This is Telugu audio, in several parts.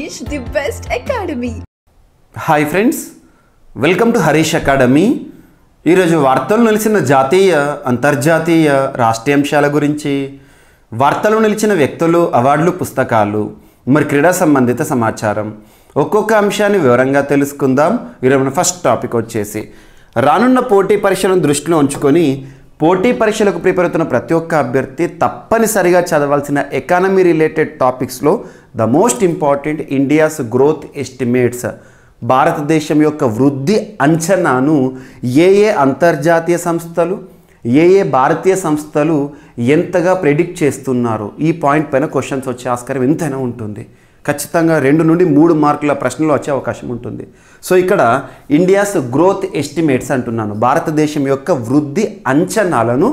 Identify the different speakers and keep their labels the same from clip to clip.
Speaker 1: Harish, the best academy.
Speaker 2: Hi friends, welcome to Harish academy. ఈరోజు వార్తలు నిలిచిన జాతీయ అంతర్జాతీయ రాష్ట్రీయ అంశాల గురించి, వార్తలు నిలిచిన వ్యక్తులు, అవార్డులు, పుస్తకాలు, మరి క్రీడా సంబంధిత సమాచారం ఒక్కొక్క అంశాన్ని వివరంగా తెలుసుకుందాం. ఈరోజు మన ఫస్ట్ టాపిక్ వచ్చేసి రానున్న పోటీ పరీక్షలను దృష్టిలో ఉంచుకొని పోటీ పరీక్షలకు ప్రిపేర్ అవుతున్న ప్రతి ఒక్క అభ్యర్థి తప్పనిసరిగా చదవాల్సిన ఎకానమీ రిలేటెడ్ టాపిక్స్లో the most important India's growth estimates, భారతదేశం యొక్క వృద్ధి అంచనాను ఏ అంతర్జాతీయ సంస్థలు, ఏ భారతీయ సంస్థలు ఎంతగా ప్రెడిక్ట్ చేస్తున్నారు, ఈ పాయింట్ పైన క్వశ్చన్స్ వచ్చే ఆస్కారం ఎంతైనా ఉంటుంది. ఖచ్చితంగా 2 నుండి 3 మార్కుల ప్రశ్నలు వచ్చే అవకాశం ఉంటుంది. సో ఇక్కడ ఇండియాస్ గ్రోత్ ఎస్టిమేట్స్ అంటున్నాను, భారతదేశం యొక్క వృద్ధి అంచనాలను.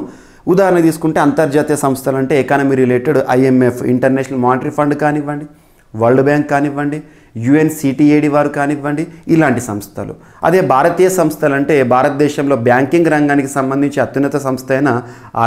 Speaker 2: ఉదాహరణ తీసుకుంటే అంతర్జాతీయ సంస్థలు అంటే economy related IMF, international monetary fund కానివ్వండి, వరల్డ్ బ్యాంక్ కానివ్వండి, UNCTAD వారు కానివ్వండి, ఇలాంటి సంస్థలు. అదే భారతీయ సంస్థలు అంటే భారతదేశంలో బ్యాంకింగ్ రంగానికి సంబంధించి అత్యున్నత సంస్థ అయిన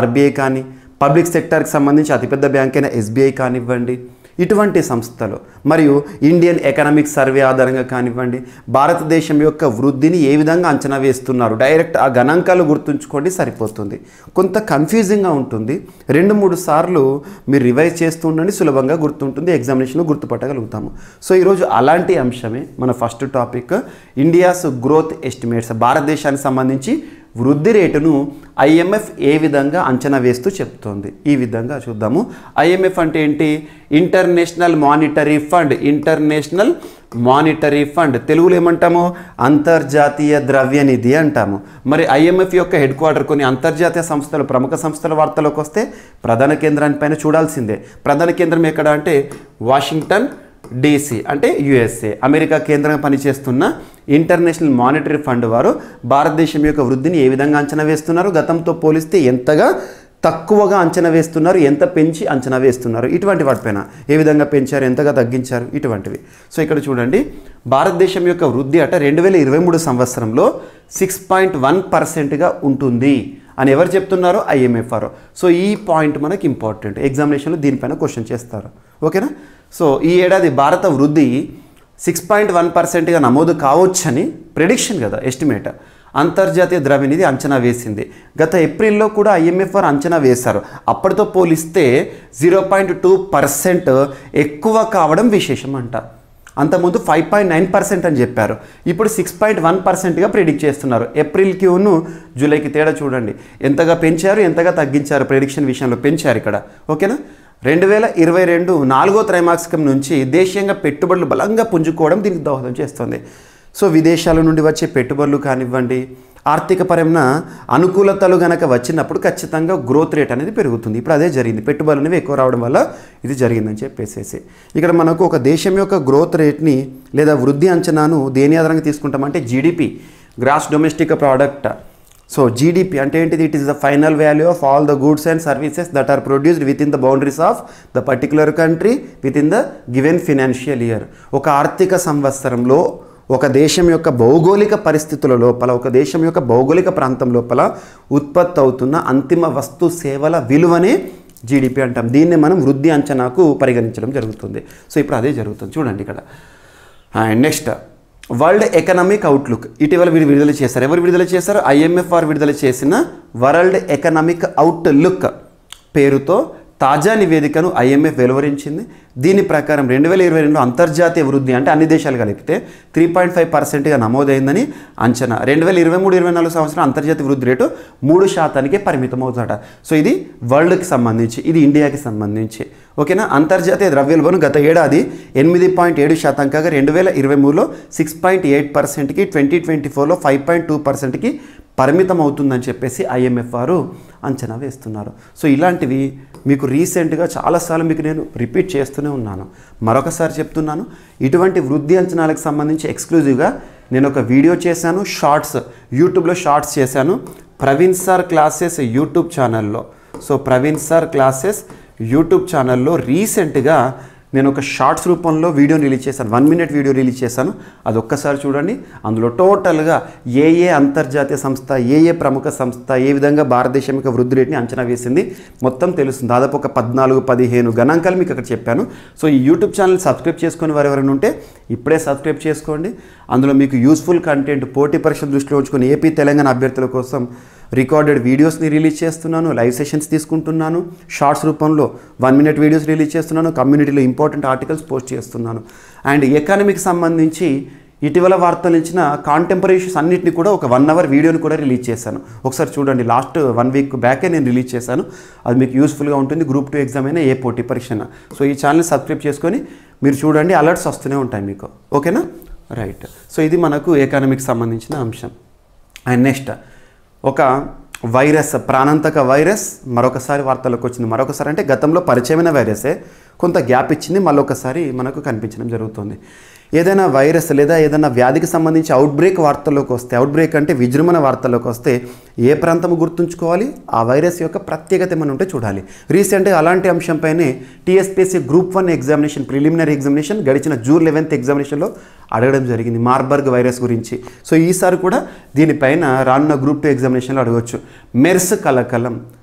Speaker 2: RBI కానీ, పబ్లిక్ సెక్టార్కి సంబంధించి అతిపెద్ద బ్యాంక్ అయిన SBI కానివ్వండి, ఇటువంటి సంస్థలు. మరియు ఇండియన్ ఎకనామిక్ సర్వే ఆధారంగా కానివ్వండి, భారతదేశం యొక్క వృద్ధిని ఏ విధంగా అంచనా వేస్తున్నారు, డైరెక్ట్ ఆ గణాంకాలు గుర్తుంచుకోండి సరిపోతుంది. కొంత కన్ఫ్యూజింగ్గా ఉంటుంది, 2-3 సార్లు మీరు రివైజ్ చేస్తూ ఉండండి, సులభంగా గుర్తుంటుంది, ఎగ్జామినేషన్లో గుర్తుపట్టగలుగుతాము. సో ఈరోజు అలాంటి అంశమే మన first topic, India's growth estimates, భారతదేశానికి సంబంధించి వృద్ధి రేటును IMF ఏ విధంగా అంచనా వేస్తూ చెప్తోంది. ఈ విధంగా చూద్దాము. IMF అంటే ఏంటి? International monetary fund. International monetary fund తెలుగులో ఏమంటాము? అంతర్జాతీయ ద్రవ్యనిధి అంటాము. మరి IMF యొక్క హెడ్ క్వార్టర్ కొన్ని అంతర్జాతీయ సంస్థలు, ప్రముఖ సంస్థల వార్తలోకి వస్తే ప్రధాన కేంద్రాన్ని పైన చూడాల్సిందే. ప్రధాన కేంద్రం ఎక్కడ అంటే వాషింగ్టన్ DC అంటే USA, అమెరికా కేంద్రంగా పనిచేస్తున్న ఇంటర్నేషనల్ మానిటరీ ఫండ్ వారు భారతదేశం యొక్క వృద్ధిని ఏ విధంగా అంచనా వేస్తున్నారు, గతంతో పోలిస్తే ఎంతగా తక్కువగా అంచనా వేస్తున్నారు, ఎంత పెంచి అంచనా వేస్తున్నారు, ఇటువంటి వాటిపైన ఏ విధంగా పెంచారు, ఎంతగా తగ్గించారు, ఇటువంటివి. సో ఇక్కడ చూడండి, భారతదేశం యొక్క వృద్ధి అట 2023 సంవత్సరంలో 6.1%గా ఉంటుంది అని ఎవరు చెప్తున్నారు? IMF వారు. సో ఈ పాయింట్ మనకి ఇంపార్టెంట్, ఎగ్జామినేషన్లో దీనిపైన క్వశ్చన్ చేస్తారు. ఓకేనా? సో ఈ ఏడాది భారత వృద్ధి 6.1%గా నమోదు కావచ్చని ప్రెడిక్షన్ కదా, ఎస్టిమేట్. అంతర్జాతీయ ద్రవ్యనిధి అంచనా వేసింది. గత ఏప్రిల్లో కూడా IMF వారు అంచనా వేశారు. అప్పటితో పోలిస్తే 0.2% ఎక్కువ కావడం విశేషం అంట. అంతకుముందు 5.9% అని చెప్పారు, ఇప్పుడు 6.1%గా ప్రిడిక్ట్ చేస్తున్నారు. ఏప్రిల్కి జూలైకి తేడా చూడండి, ఎంతగా పెంచారు, ఎంతగా తగ్గించారు, ప్రిడిక్షన్ విషయంలో పెంచారు ఇక్కడ. ఓకేనా? 2022 4వ త్రైమాసికం నుంచి దేశీయంగా పెట్టుబడులు బలంగా పుంజుకోవడం దీనికి దోహదం చేస్తుంది. సో విదేశాల నుండి వచ్చే పెట్టుబడులు కానివ్వండి, ఆర్థికపరమైన అనుకూలతలు కనుక వచ్చినప్పుడు ఖచ్చితంగా గ్రోత్ రేట్ అనేది పెరుగుతుంది. ఇప్పుడు అదే జరిగింది, పెట్టుబడులు అనేవి ఎక్కువ రావడం వల్ల ఇది జరిగిందని చెప్పేసి ఇక్కడ మనకు ఒక దేశం యొక్క గ్రోత్ రేట్ని లేదా వృద్ధి అంచనాను దేని ఆధారంగా తీసుకుంటామంటే GDP, gross domestic product. So GDP అంటే ఏంటిది? It is the final value of all the goods and services that are produced within the boundaries of the particular country within the given financial year. ఒక ఆర్థిక సంవత్సరంలో ఒక దేశం యొక్క భౌగోళిక పరిస్థితుల లోపల, ఒక దేశం యొక్క భౌగోళిక ప్రాంతం లోపల ఉత్పత్తి అవుతున్న అంతిమ వస్తు సేవల విలువనే GDP అంటాం. దీన్ని మనం వృద్ధి అంచనాకు పరిగణించడం జరుగుతుంది. సో ఇప్పుడు అదే జరుగుతుంది చూడండి ఇక్కడ. And next world economic outlook ఇటీవల వీరు విడుదల చేశారు. ఎవరు విడుదల చేశారు? IMF వారు విడుదల చేసిన వరల్డ్ ఎకనామిక్ అవుట్లుక్ పేరుతో తాజా నివేదికను IMF వెలువరించింది. దీని ప్రకారం 2022 అంతర్జాతీయ వృద్ధి అంటే అన్ని దేశాలు కలిపితే 3.5%గా నమోదైందని అంచనా. 2023-24 సంవత్సరం అంతర్జాతీయ వృద్ధి రేటు 3%కే పరిమితం అవుతాడ. సో ఇది వరల్డ్కి సంబంధించి, ఇది ఇండియాకి సంబంధించి. ఓకేనా? అంతర్జాతీయ ద్రవ్యోల్బణం గత ఏడాది 8.7% కాగా 2023లో 6.8%కి, 2024లో 5.2%కి పరిమితం అవుతుందని చెప్పేసి IMF వారు అంచనా వేస్తున్నారు. సో ఇలాంటివి మీకు రీసెంట్గా చాలాసార్లు మీకు నేను రిపీట్ చేస్తూనే ఉన్నాను, మరొకసారి చెప్తున్నాను. ఇటువంటి వృద్ధి అంచనాలకు సంబంధించి ఎక్స్క్లూజివ్గా నేను ఒక వీడియో చేశాను, షార్ట్స్ యూట్యూబ్లో షార్ట్స్ చేశాను, ప్రవీణ్ సార్ క్లాసెస్ యూట్యూబ్ ఛానల్లో. So Praveen sir classes YouTube ఛానల్లో రీసెంట్గా నేను ఒక షార్ట్స్ రూపంలో వీడియోని రిలీజ్ చేశాను, 1 minute వీడియో రిలీజ్ చేశాను. అది ఒక్కసారి చూడండి. అందులో టోటల్గా ఏ అంతర్జాతీయ సంస్థ, ఏ ప్రముఖ సంస్థ ఏ విధంగా భారతదేశం యొక్క వృద్ధి రేటుని అంచనా వేసింది మొత్తం తెలుస్తుంది. దాదాపు ఒక 14-15 గణాంకాలు మీకు అక్కడ చెప్పాను. సో ఈ యూట్యూబ్ ఛానల్ సబ్స్క్రైబ్ చేసుకుని వారు ఎవరైనా ఉంటే ఇప్పుడే సబ్స్క్రైబ్ చేసుకోండి. అందులో మీకు యూస్ఫుల్ కంటెంట్, పోటీ పరీక్షలు దృష్టిలో ఉంచుకొని ఏపీ తెలంగాణ అభ్యర్థుల కోసం రికార్డెడ్ వీడియోస్ని రిలీజ్ చేస్తున్నాను, లైవ్ సెషన్స్ తీసుకుంటున్నాను, షార్ట్స్ రూపంలో 1 minute వీడియోస్ రిలీజ్ చేస్తున్నాను, కమ్యూనిటీలో ఇంపార్టెంట్ ఆర్టికల్స్ పోస్ట్ చేస్తున్నాను. అండ్ ఎకానమీకి సంబంధించి ఇటీవల వార్తలు ఇచ్చిన కాంటెంపరీ ఇష్యూస్ అన్నింటినీ కూడా ఒక 1 hour వీడియోని కూడా రిలీజ్ చేశాను. ఒకసారి చూడండి, లాస్ట్ 1 week బ్యాకే నేను రిలీజ్ చేశాను. అది మీకు యూస్ఫుల్గా ఉంటుంది, గ్రూప్ 2 ఎగ్జామ్ అయినా ఏ పోటీ పరీక్ష అయినా. సో ఈ ఛానల్ సబ్స్క్రైబ్ చేసుకొని మీరు చూడండి, అలర్ట్స్ వస్తూనే ఉంటాయి మీకు. ఓకేనా? రైట్. సో ఇది మనకు ఎకానమీకి సంబంధించిన అంశం. అండ్ నెక్స్ట్ ఒక వైరస్, ప్రాణాంతక వైరస్ మరొకసారి వార్తలకు వచ్చింది. మరొకసారి అంటే గతంలో పరిచయమైన వైరసే, కొంత గ్యాప్ ఇచ్చింది, మళ్ళొకసారి మనకు కనిపించడం జరుగుతుంది. ఏదైనా వైరస్ లేదా ఏదైనా వ్యాధికి సంబంధించి అవుట్బ్రేక్ వార్తల్లోకి వస్తే, అవుట్బ్రేక్ అంటే విజృంభణ వార్తల్లోకి వస్తే ఏ ప్రాంతం గుర్తుంచుకోవాలి, ఆ వైరస్ యొక్క ప్రత్యేకత ఏమైనా ఉంటే చూడాలి. రీసెంట్గా అలాంటి అంశంపైనే TSPSC group 1 examination, preliminary examination గడిచిన June 11th ఎగ్జామినేషన్లో అడగడం జరిగింది మార్బర్గ్ వైరస్ గురించి. సో ఈసారి కూడా దీనిపైన రానున్న గ్రూప్ 2 ఎగ్జామినేషన్లో అడగవచ్చు. మెర్స్ కలకలం,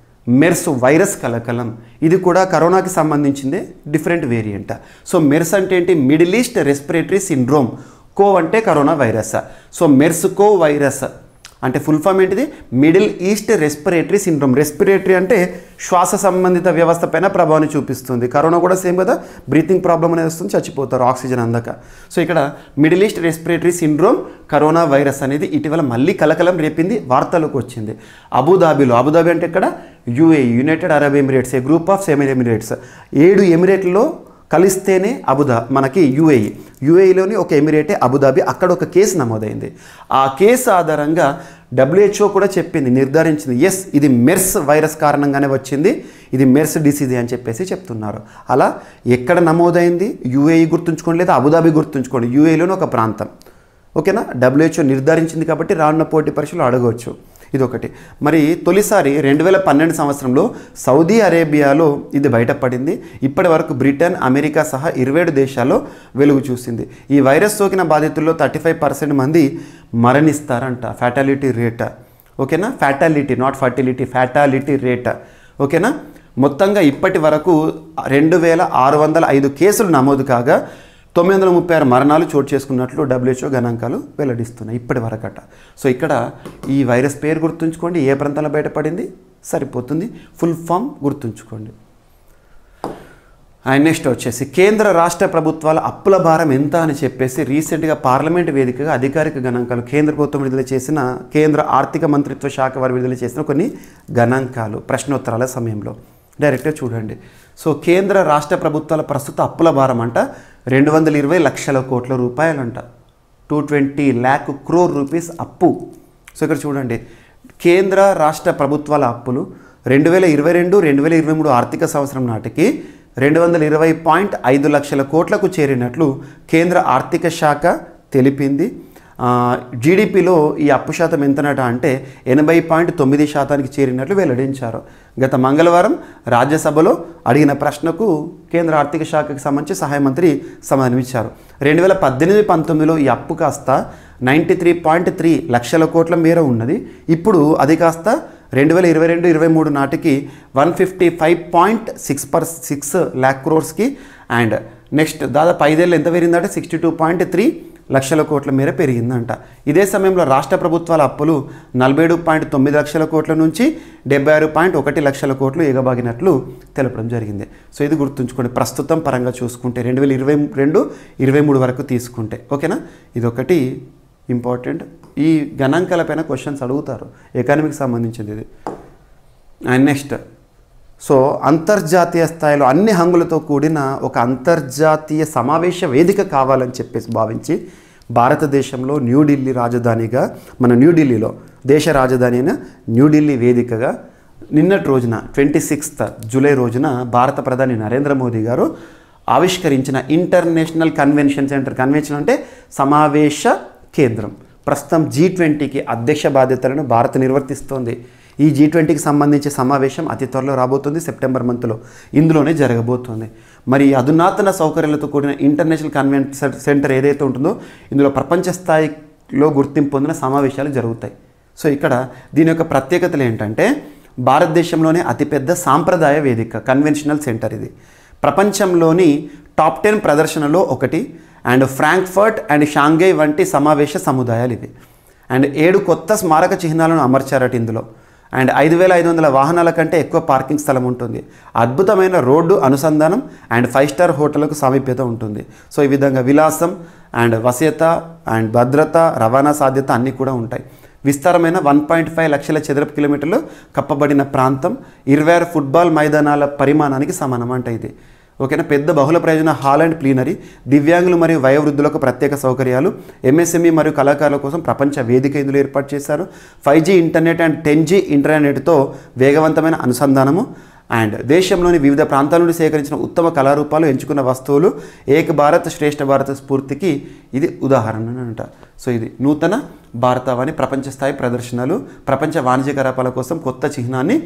Speaker 2: మెర్స్ వైరస్ కలకలం, ఇది కూడా కరోనాకి సంబంధించిందే, డిఫరెంట్ వేరియంట్. సో మెర్స్ అంటే ఏంటి? Middle east respiratory syndrome. Co అంటే corona virus. So MERS co virus అంటే ఫుల్ ఫామ్ ఏంటిది? Middle east respiratory syndrome. Respiratory అంటే శ్వాస సంబంధిత వ్యవస్థ పైన ప్రభావాన్ని చూపిస్తుంది. కరోనా కూడా సేమ్ కదా, బ్రీతింగ్ ప్రాబ్లం అనేది వస్తుంది, చచ్చిపోతారు ఆక్సిజన్ అందక. సో ఇక్కడ middle east respiratory syndrome corona virus అనేది ఇటీవల మళ్ళీ కలకలం రేపింది, వార్తలకు వచ్చింది. అబుదాబిలో, అబుదాబి అంటే ఇక్కడ UAE, United Arab Emirates, A group of 7 Emirates, 7 ఎమిరేట్లలో కలిస్తేనే మనకి యుఏఈలోని ఒక ఎమిరేటే అబుదాబి. అక్కడ ఒక కేసు నమోదైంది. ఆ కేసు ఆధారంగా WHO కూడా చెప్పింది, నిర్ధారించింది, ఎస్ ఇది మెర్స్ వైరస్ కారణంగానే వచ్చింది, ఇది మెర్స్ డిసీజ్ అని చెప్పేసి చెప్తున్నారు. అలా ఎక్కడ నమోదైంది? యుఏఈ గుర్తుంచుకోండి, లేదా అబుదాబి గుర్తుంచుకోండి, యుఏఈలోని ఒక ప్రాంతం. ఓకేనా? WHO నిర్ధారించింది కాబట్టి రానున్న పోటీ పరీక్షలు అడగవచ్చు. ఇదొకటి. మరి తొలిసారి 2012 సంవత్సరంలో సౌదీ అరేబియాలో ఇది బయటపడింది. ఇప్పటి వరకు బ్రిటన్, అమెరికా సహా 27 దేశాల్లో వెలుగు చూసింది. ఈ వైరస్ సోకిన బాధితుల్లో 35% మంది మరణిస్తారంట. Fatality rate. ఓకేనా? Fatality, not fertility, fatality rate. ఓకేనా? మొత్తంగా ఇప్పటి వరకు 2605 కేసులు నమోదు కాగా 936 మరణాలు చోటు చేసుకున్నట్లు WHO గణాంకాలు వెల్లడిస్తున్నాయి ఇప్పటి వరకట. సో ఇక్కడ ఈ వైరస్ పేరు గుర్తుంచుకోండి, ఏ ప్రాంతంలో బయటపడింది సరిపోతుంది, ఫుల్ ఫామ్ గుర్తుంచుకోండి. అండ్ నెక్స్ట్ వచ్చేసి కేంద్ర రాష్ట్ర ప్రభుత్వాల అప్పుల భారం ఎంత అని చెప్పేసి రీసెంట్గా పార్లమెంట్ వేదికగా అధికారిక గణాంకాలు కేంద్ర ప్రభుత్వం విడుదల చేసిన, కేంద్ర ఆర్థిక మంత్రిత్వ శాఖ వారు విడుదల చేసిన కొన్ని గణాంకాలు ప్రశ్నోత్తరాల సమయంలో డైరెక్ట్గా చూడండి. సో కేంద్ర రాష్ట్ర ప్రభుత్వాల ప్రస్తుత అప్పుల భారం అంట 220 లక్షల కోట్ల రూపాయలంట. 220 lakh crore rupees అప్పు. సో ఇక్కడ చూడండి, కేంద్ర రాష్ట్ర ప్రభుత్వాల అప్పులు 2022-2023 ఆర్థిక సంవత్సరం నాటికి 220.5 లక్షల కోట్లకు చేరినట్లు కేంద్ర ఆర్థిక శాఖ తెలిపింది. జీడిపిలో ఈ అప్పు శాతం ఎంతనట అంటే 80.9% చేరినట్లు వెల్లడించారు. గత మంగళవారం రాజ్యసభలో అడిగిన ప్రశ్నకు కేంద్ర ఆర్థిక శాఖకు సంబంధించి సహాయ మంత్రి సమాధానం ఇచ్చారు. 2018-19లో ఈ అప్పు కాస్త 93.3 లక్షల కోట్ల మేర ఉన్నది. ఇప్పుడు అది కాస్త 2022-23 నాటికి 155.6 lakh crores అండ్ నెక్స్ట్ దాదాపు 5 ఏళ్ళు ఎంత పెరిగిందంటే 62.3 లక్షల కోట్ల మేర పెరిగిందంట. ఇదే సమయంలో రాష్ట్ర ప్రభుత్వాల అప్పులు 47.9 లక్షల కోట్ల నుంచి 76.1 లక్షల కోట్లు ఎగబాగినట్లు తెలపడం జరిగింది. సో ఇది గుర్తుంచుకోండి, ప్రస్తుతం పరంగా చూసుకుంటే 2022-23 వరకు తీసుకుంటే. ఓకేనా? ఇదొకటి ఇంపార్టెంట్. ఈ గణాంకాలపైన క్వశ్చన్స్ అడుగుతారు, ఎకానమీకి సంబంధించింది ఇది. అండ్ నెక్స్ట్, సో అంతర్జాతీయ స్థాయిలో అన్ని హంగులతో కూడిన ఒక అంతర్జాతీయ సమావేశ వేదిక కావాలని చెప్పేసి భావించి భారతదేశంలో న్యూఢిల్లీ రాజధానిగా, మన న్యూఢిల్లీలో దేశ రాజధాని అయిన న్యూఢిల్లీ వేదికగా నిన్నటి రోజున 26th జూలై రోజున భారత ప్రధాని నరేంద్ర మోదీ గారు ఆవిష్కరించిన ఇంటర్నేషనల్ కన్వెన్షన్ సెంటర్. కన్వెన్షన్ అంటే సమావేశ కేంద్రం. ప్రస్తుతం G20కి అధ్యక్ష బాధ్యతలను భారత్ నిర్వర్తిస్తోంది. ఈ G20కి సంబంధించి సమావేశం అతి త్వరలో రాబోతుంది, సెప్టెంబర్ మంత్లో ఇందులోనే జరగబోతుంది. మరి అధునాతన సౌకర్యాలతో కూడిన ఇంటర్నేషనల్ కన్వెన్షన్ సెంటర్ ఏదైతే ఉంటుందో ఇందులో ప్రపంచ స్థాయిలో గుర్తింపు పొందిన సమావేశాలు జరుగుతాయి. సో ఇక్కడ దీని యొక్క ప్రత్యేకతలు ఏంటంటే భారతదేశంలోనే అతిపెద్ద సాంప్రదాయ వేదిక కన్వెన్షనల్ సెంటర్ ఇది. ప్రపంచంలోని టాప్ 10 ప్రదర్శనలో ఒకటి. అండ్ ఫ్రాంక్ఫర్ట్ అండ్ షాంఘై వంటి సమావేశ సముదాయాలు ఇవి. అండ్ 7 కొత్త స్మారక చిహ్నాలను అమర్చారట ఇందులో. అండ్ 5,500 వాహనాల కంటే ఎక్కువ పార్కింగ్ స్థలం ఉంటుంది. అద్భుతమైన రోడ్డు అనుసంధానం అండ్ 5 స్టార్ హోటళ్లకు సామీప్యత ఉంటుంది. సో ఈ విధంగా విలాసం అండ్ వశ్యత అండ్ భద్రత రవాణా సాధ్యత అన్నీ కూడా ఉంటాయి. విస్తారమైన 1.5 లక్షల చదరపు కిలోమీటర్లు కప్పబడిన ప్రాంతం 26 ఫుట్బాల్ మైదానాల పరిమాణానికి సమానం అంట ఇది. ఓకేనా. పెద్ద బహుళ ప్రయోజన హాల్ అండ్ ప్లీనరీ, దివ్యాంగులు మరియు వయోవృద్ధులకు ప్రత్యేక సౌకర్యాలు, ఎంఎస్ఎంఈ మరియు కళాకారుల కోసం ప్రపంచ వేదిక ఇందులో ఏర్పాటు చేశారు. 5G ఇంటర్నెట్ అండ్ 10G ఇంటర్నెట్తో వేగవంతమైన అనుసంధానము అండ్ దేశంలోని వివిధ ప్రాంతాల నుండి సేకరించిన ఉత్తమ కళారూపాలు, ఎంచుకున్న వస్తువులు, ఏక భారత్ శ్రేష్ఠ భారత స్ఫూర్తికి ఇది ఉదాహరణ అంట. సో ఇది నూతన భారతావని ప్రపంచ స్థాయి ప్రదర్శనలు ప్రపంచ వాణిజ్య కార్యకలాపాల కోసం కొత్త చిహ్నాన్ని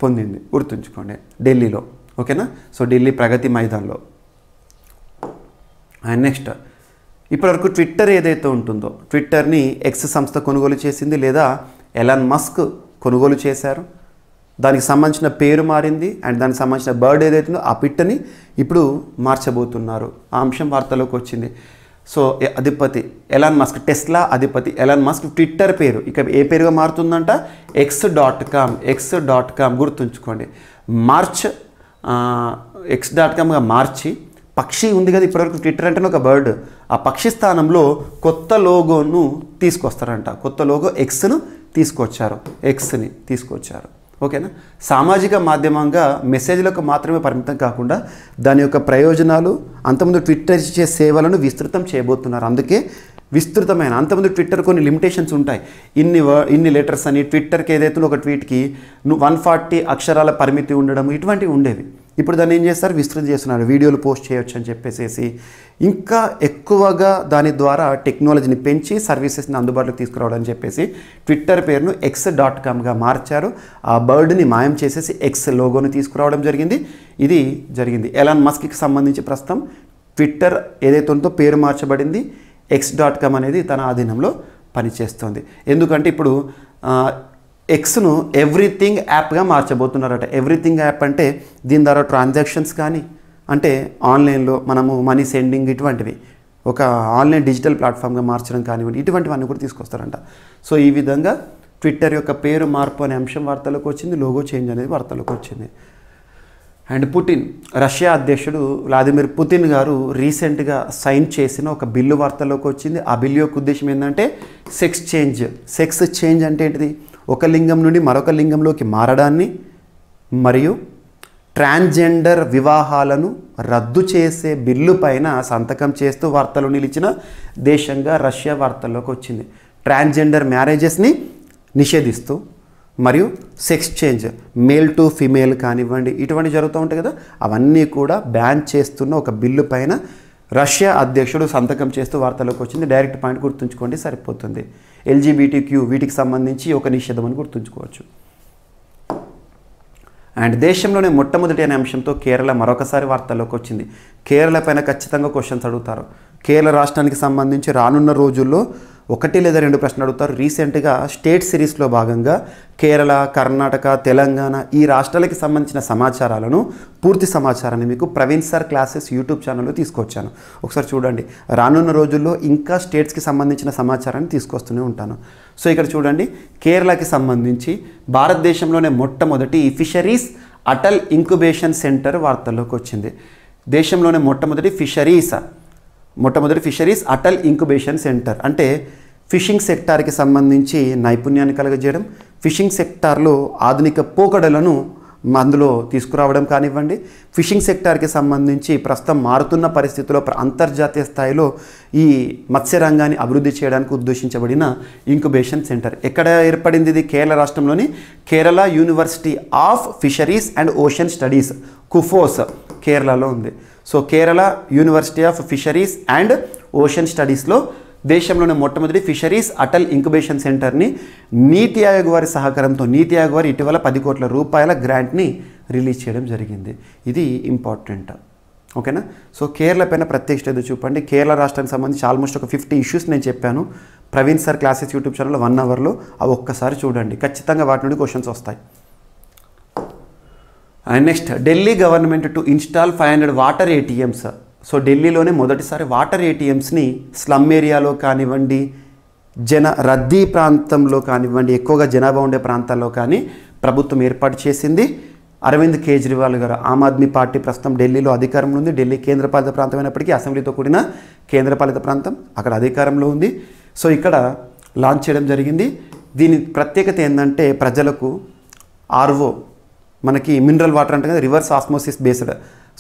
Speaker 2: పొందింది. గుర్తుంచుకోండి ఢిల్లీలో. ఓకేనా. సో ఢిల్లీ ప్రగతి మైదాన్లో. అండ్ నెక్స్ట్ ఇప్పటివరకు ట్విట్టర్ ఏదైతే ఉంటుందో ట్విట్టర్ని ఎక్స్ సంస్థ కొనుగోలు చేసింది లేదా ఎలాన్ మస్క్ కొనుగోలు చేశారు. దానికి సంబంధించిన పేరు మారింది అండ్ దానికి సంబంధించిన బర్డ్ ఏదైతే ఉందో ఆ పిట్టని ఇప్పుడు మార్చబోతున్నారు. ఆ అంశం వార్తలోకి వచ్చింది. సో అధిపతి ఎలాన్ మస్క్, టెస్లా అధిపతి ఎలాన్ మస్క్ ట్విట్టర్ పేరు ఇక ఏ పేరుగా మారుతుందంట? x.com. గుర్తుంచుకోండి. మార్చ్ x.comగా మార్చి పక్షి ఉంది కదా ఇప్పటివరకు ట్విట్టర్ అంటే ఒక బర్డ్, ఆ పక్షి స్థానంలో కొత్త లోగోను తీసుకొస్తారంట. కొత్త లోగో ఎక్స్ను తీసుకొచ్చారు. ఓకేనా. సామాజిక మాధ్యమంగా మెసేజ్లకు మాత్రమే పరిమితం కాకుండా దాని యొక్క ప్రయోజనాలు అంతకుముందు ట్విట్టర్ ఇచ్చే సేవలను విస్తృతం చేయబోతున్నారు. అందుకే విస్తృతమైన అంతకుముందు ట్విట్టర్ కొన్ని లిమిటేషన్స్ ఉంటాయి. ఇన్ని లెటర్స్ అని ట్విట్టర్కి ఏదైతే ఒక ట్వీట్కి 140 అక్షరాల పరిమితి ఉండడం ఇటువంటివి ఉండేవి. ఇప్పుడు దాన్ని ఏం చేస్తారు? విస్తృతం చేస్తున్నారు. వీడియోలు పోస్ట్ చేయొచ్చు అని చెప్పేసి ఇంకా ఎక్కువగా దాని ద్వారా టెక్నాలజీని పెంచి సర్వీసెస్ని అందుబాటులోకి తీసుకురావడం అని చెప్పేసి ట్విట్టర్ పేరును x.comగా మార్చారు. ఆ బర్డ్ని మాయం చేసేసి ఎక్స్ లోగోని తీసుకురావడం జరిగింది. ఇది జరిగింది. ఎలాన్ మస్క్కి సంబంధించి ప్రస్తుతం ట్విట్టర్ ఏదైతే ఉందో పేరు మార్చబడింది. x.com అనేది తన ఆధీనంలో పనిచేస్తుంది. ఎందుకంటే ఇప్పుడు ఎక్స్ను ఎవ్రీథింగ్ యాప్గా మార్చబోతున్నారట. ఎవ్రీథింగ్ యాప్ అంటే దీని ద్వారా ట్రాన్సాక్షన్స్ కానీ అంటే ఆన్లైన్లో మనము మనీ సెండింగ్ ఇటువంటివి ఒక ఆన్లైన్ డిజిటల్ ప్లాట్ఫామ్గా మార్చడం కానివ్వండి ఇటువంటివన్నీ కూడా తీసుకొస్తారంట. సో ఈ విధంగా ట్విట్టర్ యొక్క పేరు మార్పు అనే అంశం వార్తలోకి వచ్చింది. లోగో చేంజ్ అనేది వార్తలోకి వచ్చింది. అండ్ పుటిన్, రష్యా అధ్యక్షుడు వ్లాదిమిర్ పుతిన్ గారు రీసెంట్గా సైన్ చేసిన ఒక బిల్లు వార్తలోకి వచ్చింది. ఆ బిల్లు యొక్క ఉద్దేశం ఏంటంటే సెక్స్ చేంజ్ అంటే ఏంటిది? ఒక లింగం నుండి మరొక లింగంలోకి మారడాన్ని మరియు ట్రాన్స్జెండర్ వివాహాలను రద్దు చేసే బిల్లు పైన సంతకం చేస్తూ వార్తలు నిలిచిన దేశంగా రష్యా వార్తల్లోకి వచ్చింది. ట్రాన్స్జెండర్ మ్యారేజెస్ని నిషేధిస్తూ మరియు sex change male to female కానివ్వండి ఇటువంటి జరుగుతూ ఉంటాయి కదా, అవన్నీ కూడా బ్యాన్ చేస్తున్న ఒక బిల్లు పైన రష్యా అధ్యక్షుడు సంతకం చేస్తూ వార్తలోకి వచ్చింది. డైరెక్ట్ పాయింట్ గుర్తుంచుకోండి సరిపోతుంది. LGBTQ వీటికి సంబంధించి ఒక నిషేధం అని గుర్తుంచుకోవచ్చు. అండ్ దేశంలోనే మొట్టమొదటి అనే అంశంతో కేరళ మరొకసారి వార్తల్లోకి వచ్చింది. కేరళ పైన ఖచ్చితంగా క్వశ్చన్స్ అడుగుతారు. కేరళ రాష్ట్రానికి సంబంధించి రానున్న రోజుల్లో 1 లేదా 2 ప్రశ్నలు అడుగుతారు. రీసెంట్గా స్టేట్ సిరీస్లో భాగంగా కేరళ, కర్ణాటక, తెలంగాణ ఈ రాష్ట్రాలకి సంబంధించిన సమాచారాలను పూర్తి సమాచారాన్ని మీకు ప్రవీణ్ సార్ క్లాసెస్ యూట్యూబ్ ఛానల్లో తీసుకొచ్చాను. ఒకసారి చూడండి. రానున్న రోజుల్లో ఇంకా స్టేట్స్కి సంబంధించిన సమాచారాన్ని తీసుకొస్తూనే ఉంటాను. సో ఇక్కడ చూడండి, కేరళకి సంబంధించి భారతదేశంలోనే మొట్టమొదటి ఫిషరీస్ అటల్ ఇంక్యుబేషన్ సెంటర్ వార్తల్లోకి వచ్చింది. దేశంలోనే మొట్టమొదటి ఫిషరీస్ అటల్ ఇంక్యుబేషన్ సెంటర్ అంటే ఫిషింగ్ సెక్టార్కి సంబంధించి నైపుణ్యాన్ని కలుగజేయడం, ఫిషింగ్ సెక్టార్లో ఆధునిక పోకడలను అందులో తీసుకురావడం కానివ్వండి, ఫిషింగ్ సెక్టార్కి సంబంధించి ప్రస్తుతం మారుతున్న పరిస్థితుల్లో అంతర్జాతీయ స్థాయిలో ఈ మత్స్యరంగాన్ని అభివృద్ధి చేయడానికి ఉద్దేశించబడిన ఇంక్యుబేషన్ సెంటర్. ఎక్కడ ఏర్పడింది ఇది? కేరళ రాష్ట్రంలోని Kerala university of fisheries and ocean studies KUFOS కేరళలో ఉంది. So Kerala university of fisheries and ocean స్టడీస్లో దేశంలోని మొట్టమొదటి ఫిషరీస్ అటల్ ఇంక్యుబేషన్ సెంటర్ని నీతి ఆయోగ్ వారి సహకారంతో నీతి ఆయోగ్ వారు ఇటీవల 10 కోట్ల రూపాయల గ్రాంట్ని రిలీజ్ చేయడం జరిగింది. ఇది ఇంపార్టెంట్. ఓకేనా. సో కేరళ పైన ప్రత్యేక శ్రద్ధ చూపండి. కేరళ రాష్ట్రానికి సంబంధించి ఆల్మోస్ట్ ఒక 50 ఇష్యూస్ నేను చెప్పాను ప్రవీణ్ సార్ క్లాసెస్ యూట్యూబ్ ఛానల్లో 1 అవర్లో. అవి ఒక్కసారి చూడండి, ఖచ్చితంగా వాటి నుండి క్వశ్చన్స్ వస్తాయి. And next, Delhi government to install 500 water ATMs. So ఢిల్లీలోనే మొదటిసారి వాటర్ ఏటీఎంస్ని స్లమ్ ఏరియాలో కానివ్వండి, రద్దీ ప్రాంతంలో కానివ్వండి, ఎక్కువగా జనాభా ఉండే ప్రాంతాల్లో కానీ ప్రభుత్వం ఏర్పాటు చేసింది. అరవింద్ కేజ్రీవాల్ గారు, ఆమ్ ఆద్మీ పార్టీ ప్రస్తుతం ఢిల్లీలో అధికారంలో ఉంది. ఢిల్లీ కేంద్రపాలిత ప్రాంతం అయినప్పటికీ అసెంబ్లీతో కూడిన కేంద్రపాలిత ప్రాంతం, అక్కడ అధికారంలో ఉంది. సో ఇక్కడ లాంచ్ చేయడం జరిగింది. దీని ప్రత్యేకత ఏంటంటే ప్రజలకు ఆర్ఓ, మనకి మినరల్ వాటర్ అంటే కదా, reverse osmosis based.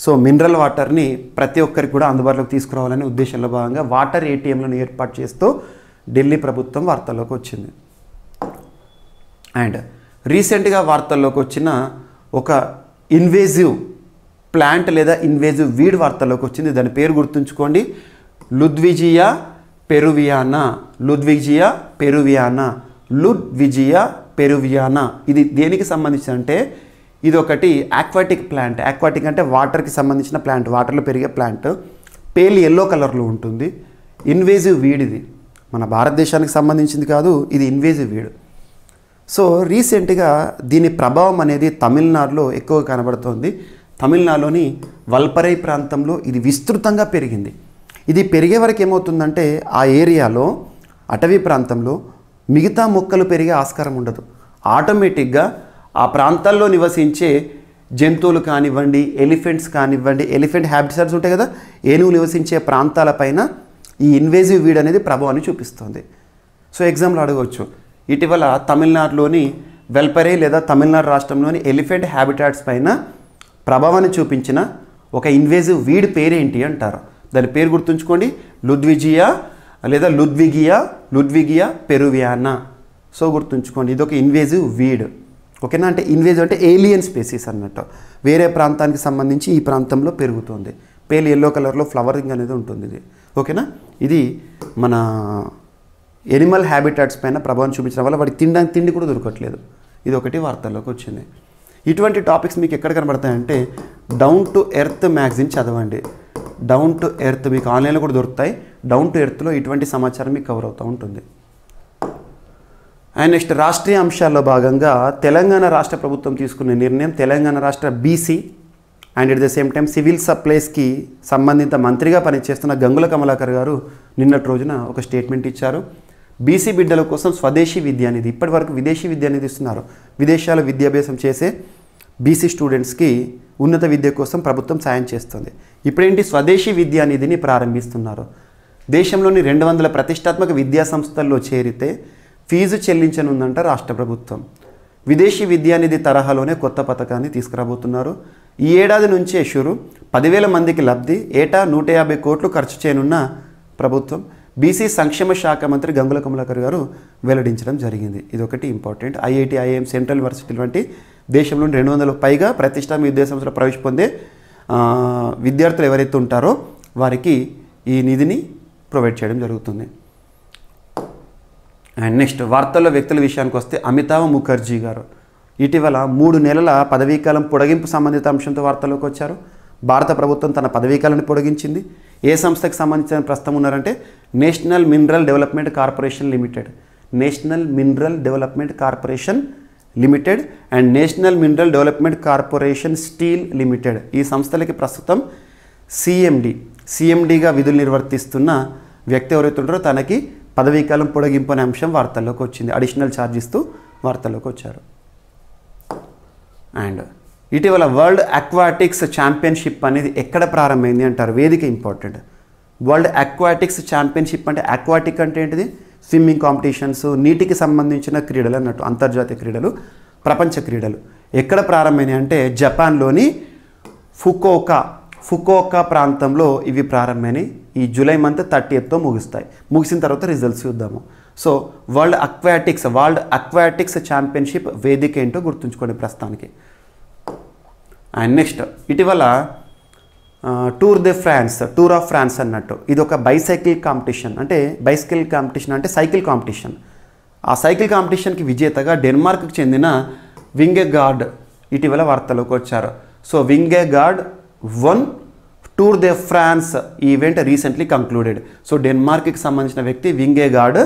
Speaker 2: So mineral వాటర్ని ప్రతి ఒక్కరికి కూడా అందుబాటులోకి తీసుకురావాలనే ఉద్దేశంలో భాగంగా వాటర్ ఏటీఎంలను ఏర్పాటు చేస్తూ ఢిల్లీ ప్రభుత్వం వార్తల్లోకి వచ్చింది. అండ్ రీసెంట్గా వార్తల్లోకి వచ్చిన ఒక ఇన్వేజివ్ ప్లాంట్ లేదా ఇన్వేజివ్ వీడ్ వార్తల్లోకి వచ్చింది. దాని పేరు గుర్తుంచుకోండి, లుడ్విజియా పెరువియానా. లుడ్విజియా పెరువియానా, లుడ్విజియా పెరువియానా. ఇది దేనికి సంబంధించి అంటే ఇది ఒకటి ఆక్వాటిక్ ప్లాంట్. ఆక్వాటిక్ అంటే వాటర్కి సంబంధించిన ప్లాంట్, వాటర్లో పెరిగే ప్లాంట్. పేల్ ఎల్లో కలర్లో ఉంటుంది. ఇన్వేజివ్ వీడ్ ఇది, మన భారతదేశానికి సంబంధించింది కాదు, ఇది ఇన్వేజివ్ వీడ్. సో రీసెంట్గా దీని ప్రభావం అనేది తమిళనాడులో ఎక్కువగా కనబడుతోంది. తమిళనాడులోని వల్పరై ప్రాంతంలో ఇది విస్తృతంగా పెరిగింది. ఇది పెరిగే వరకు ఏమవుతుందంటే ఆ ఏరియాలో, అటవీ ప్రాంతంలో మిగతా మొక్కలు పెరిగే ఆస్కారం ఉండదు. ఆటోమేటిక్గా ఆ ప్రాంతాల్లో నివసించే జంతువులు కానివ్వండి, ఎలిఫెంట్స్ కానివ్వండి, ఎలిఫెంట్ హ్యాబిటాట్స్ ఉంటాయి కదా, ఏనుగులు నివసించే ప్రాంతాలపైన ఈ ఇన్వేజివ్ వీడ్ అనేది ప్రభావాన్ని చూపిస్తుంది. సో ఎగ్జాంపుల్ అడగవచ్చు, ఇటీవల తమిళనాడులోని వెల్పరే లేదా తమిళనాడు రాష్ట్రంలోని ఎలిఫెంట్ హ్యాబిటాట్స్ పైన ప్రభావాన్ని చూపించిన ఒక ఇన్వేజివ్ వీడ్ పేరేంటి అంటారు. దాని పేరు గుర్తుంచుకోండి, లుడ్విజియా లేదా లుడ్విగియా పెరువియానా. సో గుర్తుంచుకోండి, ఇది ఒక ఇన్వేజివ్ వీడ్. ఓకేనా. అంటే ఇన్వేజివ్ అంటే ఏలియన్ స్పీసీస్ అన్నట్టు, వేరే ప్రాంతానికి సంబంధించి ఈ ప్రాంతంలో పెరుగుతుంది. పేల్ ఎల్లో కలర్లో ఫ్లవరింగ్ అనేది ఉంటుంది ఇది. ఓకేనా. ఇది మన ఎనిమల్ హ్యాబిటాట్స్ పైన ప్రభావం చూపించడం వల్ల వాడికి తినడానికి తిండి కూడా దొరకట్లేదు. ఇది ఒకటి వార్తల్లోకి వచ్చింది. ఇటువంటి టాపిక్స్ మీకు ఎక్కడ కనబడతాయంటే డౌన్ టు ఎర్త్ మ్యాగజైన్ చదవండి. డౌన్ టు ఎర్త్ మీకు ఆన్లైన్లో కూడా దొరుకుతాయి. డౌన్ టు ఎర్త్లో ఇటువంటి సమాచారం మీకు కవర్ అవుతూ ఉంటుంది. అండ్ నెక్స్ట్, రాష్ట్రీయ అంశాల్లో భాగంగా తెలంగాణ రాష్ట్ర ప్రభుత్వం తీసుకునే నిర్ణయం, తెలంగాణ రాష్ట్ర BC and at the same time civil సప్లైస్కి సంబంధిత మంత్రిగా పనిచేస్తున్న గంగుల కమలాకర్ గారు నిన్నటి రోజున ఒక స్టేట్మెంట్ ఇచ్చారు. బీసీ బిడ్డల కోసం స్వదేశీ విద్య అనేది, ఇప్పటి వరకు విదేశీ విద్య అనేది ఇస్తున్నారు. విదేశాల విద్యాభ్యాసం చేసే బీసీ స్టూడెంట్స్కి ఉన్నత విద్య కోసం ప్రభుత్వం సాయం చేస్తుంది. ఇప్పుడేంటి, స్వదేశీ విద్యా నిధిని ప్రారంభిస్తున్నారు. దేశంలోని 200 ప్రతిష్టాత్మక విద్యా సంస్థల్లో చేరితే ఫీజు చెల్లించనుందంట రాష్ట్ర ప్రభుత్వం. విదేశీ విద్యానిధి తరహాలోనే కొత్త పథకాన్ని తీసుకురాబోతున్నారు. ఈ ఏడాది నుంచే 10,000 మందికి లబ్ధి, ఏటా 150 కోట్లు ఖర్చు చేయనున్న ప్రభుత్వం బీసీ సంక్షేమ శాఖ మంత్రి గంగుల కమలాకర్ గారు వెల్లడించడం జరిగింది. ఇది ఒకటి important. IIT, IIM, central university వంటి దేశంలోని 200 పైగా ప్రతిష్టాత్మక విద్యా సంస్థలు ప్రవేశ పొందే విద్యార్థులు ఎవరైతే ఉంటారో వారికి ఈ నిధిని ప్రొవైడ్ చేయడం జరుగుతుంది. అండ్ నెక్స్ట్, వార్తల్లో వ్యక్తుల విషయానికి వస్తే అమితాబ్ ముఖర్జీ గారు ఇటీవల 3 నెలల పదవీకాలం పొడిగింపు సంబంధిత అంశంతో వార్తల్లోకి వచ్చారు. భారత ప్రభుత్వం తన పదవీకాలాన్ని పొడిగించింది. ఏ సంస్థకి సంబంధించిన ప్రస్తుతం ఉన్నారంటే national mineral development corporation limited, national mineral development corporation limited and national mineral development corporation steel limited. ఈ సంస్థలకి ప్రస్తుతం సిఎండిగా విధులు నిర్వర్తిస్తున్న వ్యక్తి ఎవరైతే ఉంటారో తనకి పదవీకాలం పొడిగింపు అనే అంశం వార్తల్లోకి వచ్చింది. అడిషనల్ ఛార్జ్ ఇస్తూ వార్తల్లోకి వచ్చారు. అండ్ ఇటీవల వరల్డ్ అక్వాటిక్స్ ఛాంపియన్షిప్ అనేది ఎక్కడ ప్రారంభమైంది అంటారు. వేదిక ఇంపార్టెంట్. వరల్డ్ అక్వాటిక్స్ ఛాంపియన్షిప్ అంటే, అక్వాటిక్ అంటే ఏంటిది, స్విమ్మింగ్ కాంపిటీషన్స్, నీటికి సంబంధించిన క్రీడలు అన్నట్టు, అంతర్జాతీయ క్రీడలు, ప్రపంచ క్రీడలు ఎక్కడ ప్రారంభమైనాయి అంటే జపాన్లోని ఫుకోకా ప్రాంతంలో ఇవి ప్రారంభమైనాయి. ఈ జూలై మంత్ 30తో ముగుస్తాయి. ముగిసిన తర్వాత రిజల్ట్స్ చూద్దాము. సో వరల్డ్ అక్వాటిక్స్ ఛాంపియన్షిప్ వేదిక ఏంటో గుర్తుంచుకోండి ప్రస్తుతానికి. అండ్ నెక్స్ట్, ఇటీవల టూర్ ఆఫ్ ఫ్రాన్స్ అన్నట్టు, ఇది ఒక బైసైకిల్ కాంపిటీషన్. అంటే సైకిల్ కాంపిటీషన్. ఆ సైకిల్ కాంపిటీషన్కి విజేతగా డెన్మార్క్కి చెందిన వింగెగార్డ్ ఇటీవల వార్తలోకి వచ్చారు. So Vingegaard won tour de France event recently concluded. So డెన్మార్క్కి సంబంధించిన వ్యక్తి వింగేగార్డ్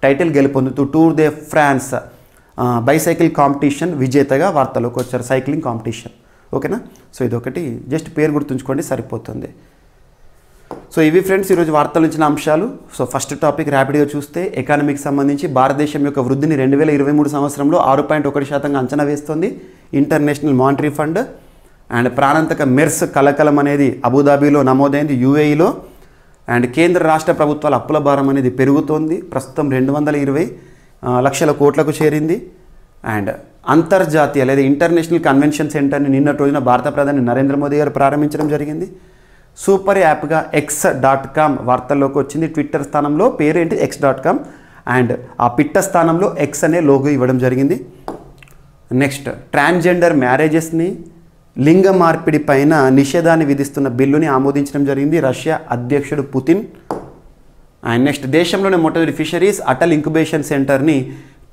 Speaker 2: టైటిల్ గెలుపొందుతూ tour de France bicycle competition విజేతగా వార్తలోకి వచ్చారు. Cycling competition. ఓకేనా. సో ఇదొకటి జస్ట్ పేరు గుర్తుంచుకోండి సరిపోతుంది. సో ఇవి ఫ్రెండ్స్ ఈరోజు వార్తలు ఇచ్చిన అంశాలు. సో ఫస్ట్ టాపిక్ ర్యాపిడ్గా చూస్తే ఎకానమీకి సంబంధించి భారతదేశం యొక్క వృద్ధిని 2023 సంవత్సరంలో 6.1% అంచనా వేస్తుంది ఇంటర్నేషనల్ మానిటరీ ఫండ్. అండ్ ప్రాణాంతక మెర్స్ కలకలం అనేది అబుదాబీలో నమోదైంది, యుఏఈలో. అండ్ కేంద్ర రాష్ట్ర ప్రభుత్వాల అప్పుల భారం అనేది పెరుగుతోంది, ప్రస్తుతం 220 లక్షల కోట్లకు చేరింది. అండ్ అంతర్జాతీయ లేదా ఇంటర్నేషనల్ కన్వెన్షన్ సెంటర్ని నిన్నటి రోజున భారత ప్రధాని నరేంద్ర మోదీ గారు ప్రారంభించడం జరిగింది. సూపర్ యాప్గా x.com వార్తల్లోకి వచ్చింది. ట్విట్టర్ స్థానంలో పేరు ఏంటి x.com అండ్ ఆ పిట్ట స్థానంలో ఎక్స్ అనే లోగో ఇవ్వడం జరిగింది. నెక్స్ట్ ట్రాన్స్జెండర్ మ్యారేజెస్ని లింగ మార్పిడి పైన నిషేధాన్ని విధిస్తున్న బిల్లుని ఆమోదించడం జరిగింది రష్యా అధ్యక్షుడు పుతిన్. అండ్ నెక్స్ట్ దేశంలోనే మొట్టమొదటి ఫిషరీస్ అటల్ ఇంక్యుబేషన్ సెంటర్ని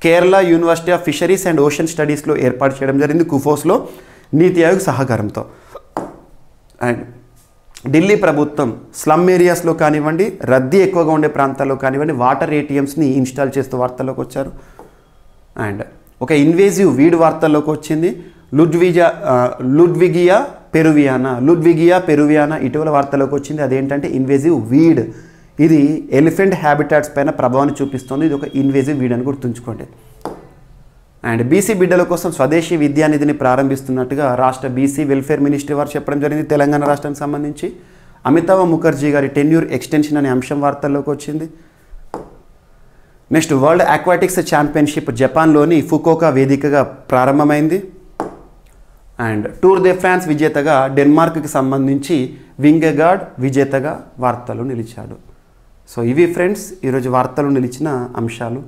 Speaker 2: Kerala university of fisheries and ocean స్టడీస్లో ఏర్పాటు చేయడం జరిగింది, కుఫోస్లో నీతి ఆయోగ్ సహకారంతో. అండ్ ఢిల్లీ ప్రభుత్వం స్లమ్ ఏరియాస్లో కానివ్వండి, రద్దీ ఎక్కువగా ఉండే ప్రాంతాల్లో కానివ్వండి వాటర్ ఏటీఎంస్ని ఇన్స్టాల్ చేస్తూ వార్తల్లోకి వచ్చారు. అండ్ ఒక ఇన్వేజివ్ వీడ్ వార్తల్లోకి వచ్చింది. లుడ్విగియా పెరువియానా ఇటీవల వార్తలోకి వచ్చింది. అదేంటంటే ఇన్వేజివ్ వీడ్. ఇది ఎలిఫెంట్ హ్యాబిటాట్స్ పైన ప్రభావాన్ని చూపిస్తుంది. ఇది ఒక ఇన్వేజివ్ వీడ్ అని గుర్తుంచుకోండి. అండ్ బీసీ బిడ్డల కోసం స్వదేశీ విద్యానిధిని ప్రారంభిస్తున్నట్టుగా రాష్ట్ర బీసీ వెల్ఫేర్ మినిస్ట్రీ వారు చెప్పడం జరిగింది తెలంగాణ రాష్ట్రానికి సంబంధించి. అమితాబ్ ముఖర్జీ గారి టెన్యూర్ ఎక్స్టెన్షన్ అనే అంశం వార్తల్లోకి వచ్చింది. నెక్స్ట్ వరల్డ్ అక్వాటిక్స్ ఛాంపియన్షిప్ జపాన్లోని ఫుకోకా వేదికగా ప్రారంభమైంది. అండ్ టూర్ దే ఫ్రాన్స్ విజేతగా డెన్మార్క్కి సంబంధించి వింగేగార్డ్ విజేతగా వార్తలు నిలిచాడు. సో ఇవి ఫ్రెండ్స్ ఈరోజు వార్తలు నిలిచిన అంశాలు.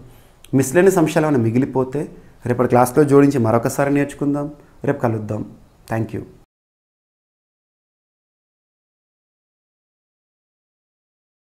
Speaker 2: మిస్లేనియస్ అంశాలు ఏమైనా మిగిలిపోతే రేపటి క్లాస్లో జోడించి మరొకసారి నేర్చుకుందాం. రేపు కలుద్దాం. Thank you.